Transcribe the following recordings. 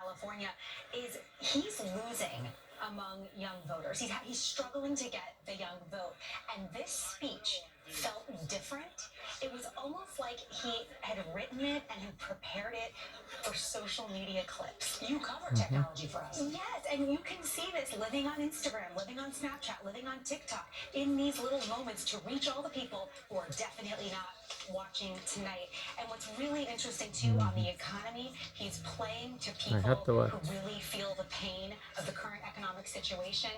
California, is he's losing among young voters. He's struggling to get the young vote. And this speech felt different. It was almost like he had written it and had prepared it for social media clips. You cover technology for us. Yes, and you can see this living on Instagram, living on Snapchat, living on TikTok, in these little moments to reach all the people who are definitely not watching tonight. And what's really interesting too on the economy, he's playing to people who really feel the pain of the current economic situation.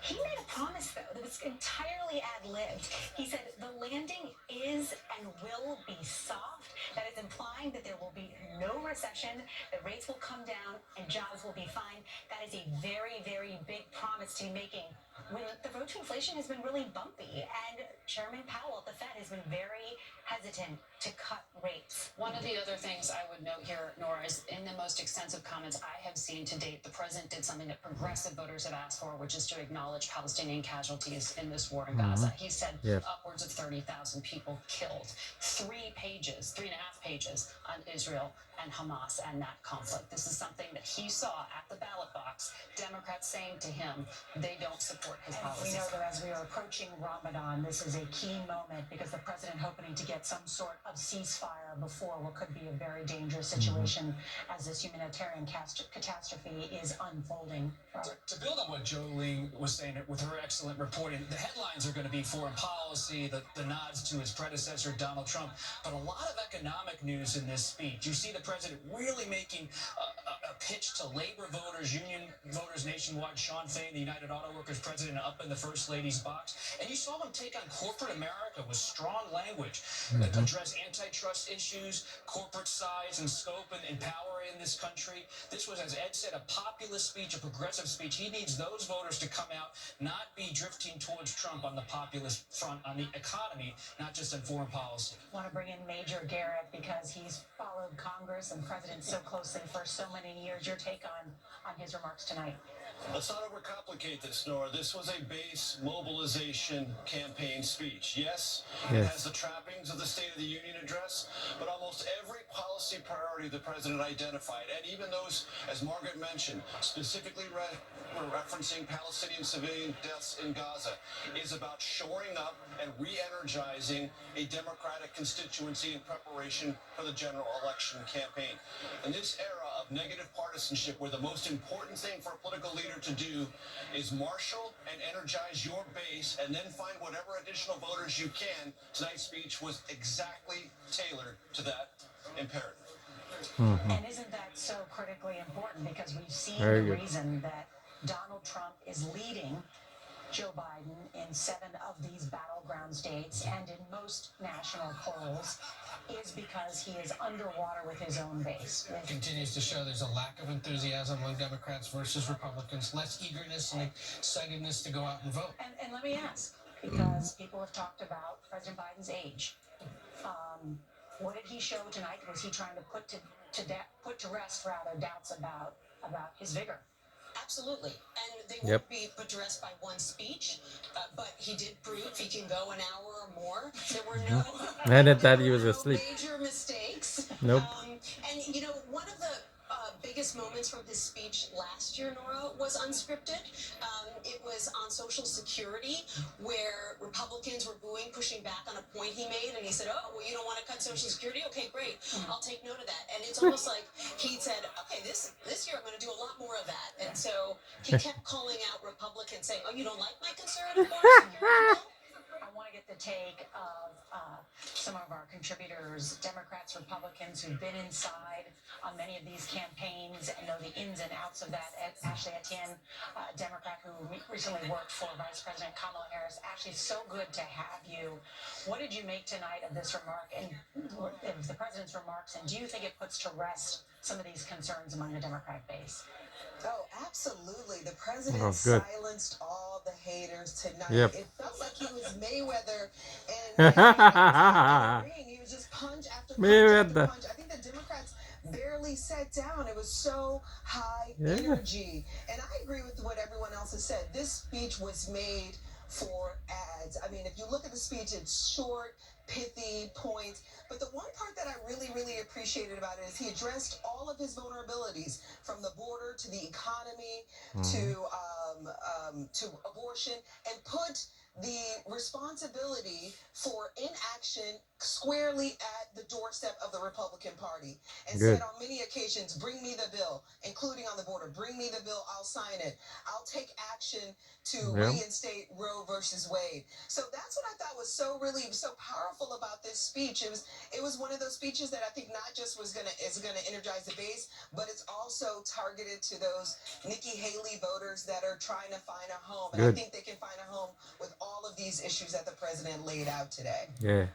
He made a promise though that was entirely ad-libbed. He said the landing is and will be soft. That is implying that there will be no recession, that rates will come down and jobs will be fine. That is a very, very big promise to be making when the road to inflation has been really bumpy, and Chairman Powell at the Fed has been very hesitant to cut rates. One of the other things I would note here, Nora, is in the most extensive comments I have seen to date, the president did something that progressive voters have asked for, which is to acknowledge Palestinian casualties in this war in Gaza. He said upwards of 30,000 people killed. 3 pages, 3.5 pages on Israel and Hamas and that conflict. This is something that he saw at the ballot box. Democrats saying to him they don't support his policies. We know that as we are approaching Ramadan, this is a key moment because the president hoping to get some sort of ceasefire before what could be a very dangerous situation as this humanitarian catastrophe is unfolding. To build on what Jolie was saying with her excellent reporting, the headlines are going to be foreign policy, the nods to his predecessor, Donald Trump, but a lot of economic news in this speech. You see the president really making a pitch to labor voters, union voters nationwide. Sean Fain, the United Auto Workers president, up in the First Lady's box. And you saw him take on corporate America with strong language, address antitrust issues, corporate size and scope and power in this country. This was, as Ed said, a populist speech, a progressive speech. He needs those voters to come out, not be drifting towards Trump on the populist front, on the economy, not just on foreign policy. I want to bring in Major Garrett because he's followed Congress and presidents so closely for so many years. Your take on his remarks tonight? Let's not overcomplicate this, Nora. This was a base mobilization campaign speech. Yes, it has the trappings of the State of the Union address, but almost every policy priority the president identified, and even those, as Margaret mentioned, specifically referencing Palestinian civilian deaths in Gaza, is about shoring up and re-energizing a Democratic constituency in preparation for the general election campaign. In this era of negative partisanship, where the most important thing for a political leader to do is marshal and energize your base and then find whatever additional voters you can, tonight's speech was exactly tailored to that imperative. And isn't that so critically important? Because we've seen the reason that Donald Trump is leading Joe Biden in 7 of these battleground states and in most national polls is because he is underwater with his own base. It continues to show there's a lack of enthusiasm among Democrats versus Republicans, less eagerness and excitedness to go out and vote. And let me ask, because people have talked about President Biden's age. What did he show tonight? Was he trying to put to rest doubts about his vigor? Absolutely. And they won't be put to rest by one speech, but he did prove he can go an hour or more. There were no, And I thought he was asleep. major mistakes. Nope. And, you know, one of the biggest moments from his speech last year, Nora, was unscripted. It was on Social Security, where Republicans were booing, pushing back on a point he made, and he said, oh, well, you don't want to cut Social Security? Okay, great. I'll take note of that. And it's almost like he said, okay, this year I'm going to do a lot more of that. And so he kept calling out Republicans, saying, oh, you don't like my conservative bill? I want to get the take of some of our contributors, Democrats, Republicans, who've been inside on many of these campaigns and know the ins and outs of that. Ashley Etienne, Democrat who recently worked for Vice President Kamala Harris. Ashley, so good to have you. What did you make tonight of this remark and of the president's remarks, and do you think it puts to rest some of these concerns among the Democratic base? Oh, absolutely. The president silenced all the haters tonight. Yep. It felt like he was Mayweather and he was just punch after punch after punch. I think the Democrats barely sat down. It was so high energy. And I agree with what everyone else has said. This speech was made for ads. I mean, if you look at the speech, it's short, pithy, points. But the one part that I really, really appreciated about it is he addressed all of his vulnerabilities, from the border to the economy, to abortion, and put the responsibility for inaction squarely at the doorstep of the Republican Party, and Good. said on many occasions, bring me the bill, including on the border, bring me the bill, I'll sign it. I'll take action to Yeah. reinstate Roe versus Wade. So that's what I thought was so powerful about this speech. It was one of those speeches that I think not just is gonna energize the base, but it's also targeted to those Nikki Haley voters that are trying to find a home. And I Good. think they can find a home with all of these issues that the president laid out today. Yeah.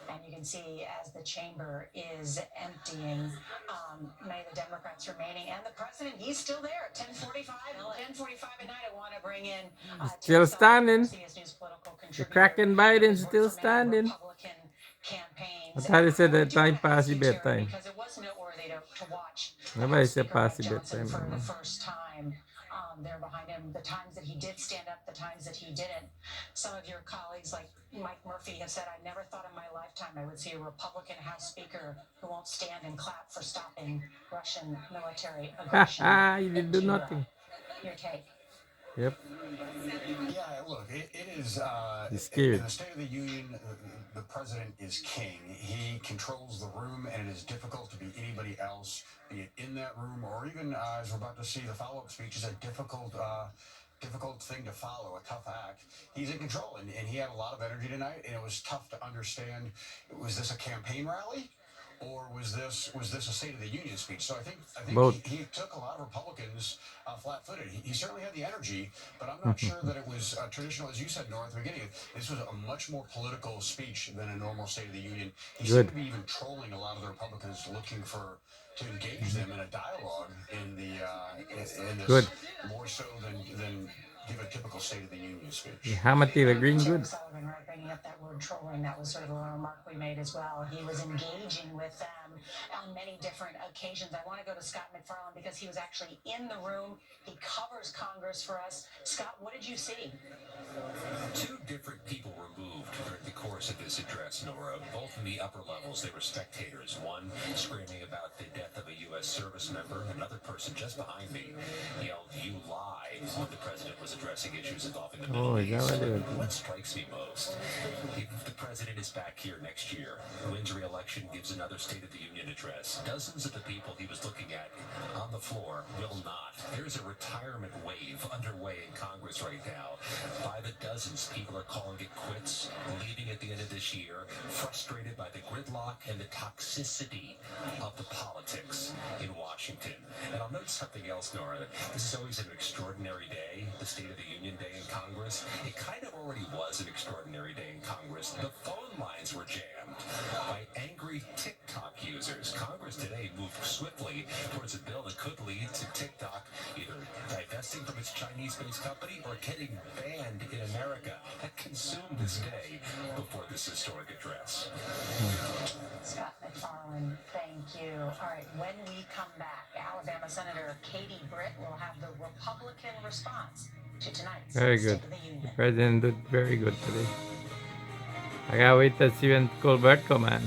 And you can see as the chamber is emptying, many of the Democrats remaining, and the president, he's still there at 10:45. 10:45 at night. I want to bring in Still Tim Sullivan, standing. CBS News political The contributor. cracking Biden Worked still for many standing. Republican campaigns. I thought he said And I that do time wanna ask past you, the Terry, bedtime. because it was noteworthy to watch Nobody said Speaker past Mike the Johnson bedtime, for the man. first time there behind him. The times that he did stand up, the times that he didn't. Some of your colleagues, like Mike Murphy, have said, I never thought in my lifetime I would see a Republican House Speaker who won't stand and clap for stopping Russian military aggression. He didn't do into, nothing. Your take. Yep. Yeah, look, it is. He's scared. In the State of the Union, the president is king. He controls the room, and it is difficult to be anybody else, be it in that room or even as we're about to see, the follow-up speech is a difficult thing to follow, a tough act. He's in control, and he had a lot of energy tonight, and it was tough to understand. Was this a campaign rally? Or was this a State of the Union speech? So I think Both. he took a lot of Republicans flat-footed. He certainly had the energy, but I'm not sure that it was traditional, as you said, Nora, at the beginning. This was a much more political speech than a normal State of the Union. He Good. seemed to be even trolling a lot of the Republicans, looking to engage them in a dialogue in this, Good. more so than give a typical State of the Union speech. Hamati the green Tim good. Sullivan, right, bringing up that word trolling, that was sort of a remark we made as well. He was engaging with them on many different occasions. I want to go to Scott McFarlane because he was actually in the room. He covers Congress for us. Scott, what did you see? Two different people were moved during the course of this address, Nora. Both in the upper levels, they were spectators. One screaming about the death of a U.S. service member. Another person just behind me yelled, "You lie," when the president was addressing issues involving the Middle Oh, East. is that what they were doing? What strikes me most, if the president is back here next year, wins re-election, gives another State of the Union address, dozens of the people he was looking at on the floor will not. There's a retirement wave underway in Congress right now. By the dozens, people are calling it quits, leaving at the end of this year, frustrated by the gridlock and the toxicity of the politics in Washington. And I'll note something else, Nora. This is always an extraordinary day, the State of the Union Day in Congress. It kind of already was an extraordinary day in Congress. The phone lines were jammed by angry TikTok users. Congress today moved swiftly towards a bill that could lead to TikTok either divesting from its Chinese-based company or getting banned in America. That consumed this day before this historic address. Scott McFarlane, thank you. All right, when we come back, Alabama Senator Katie Britt will have the Republican response to tonight's Very State good. of the The Union. president did very good today. I gotta wait to see when Colbert come on.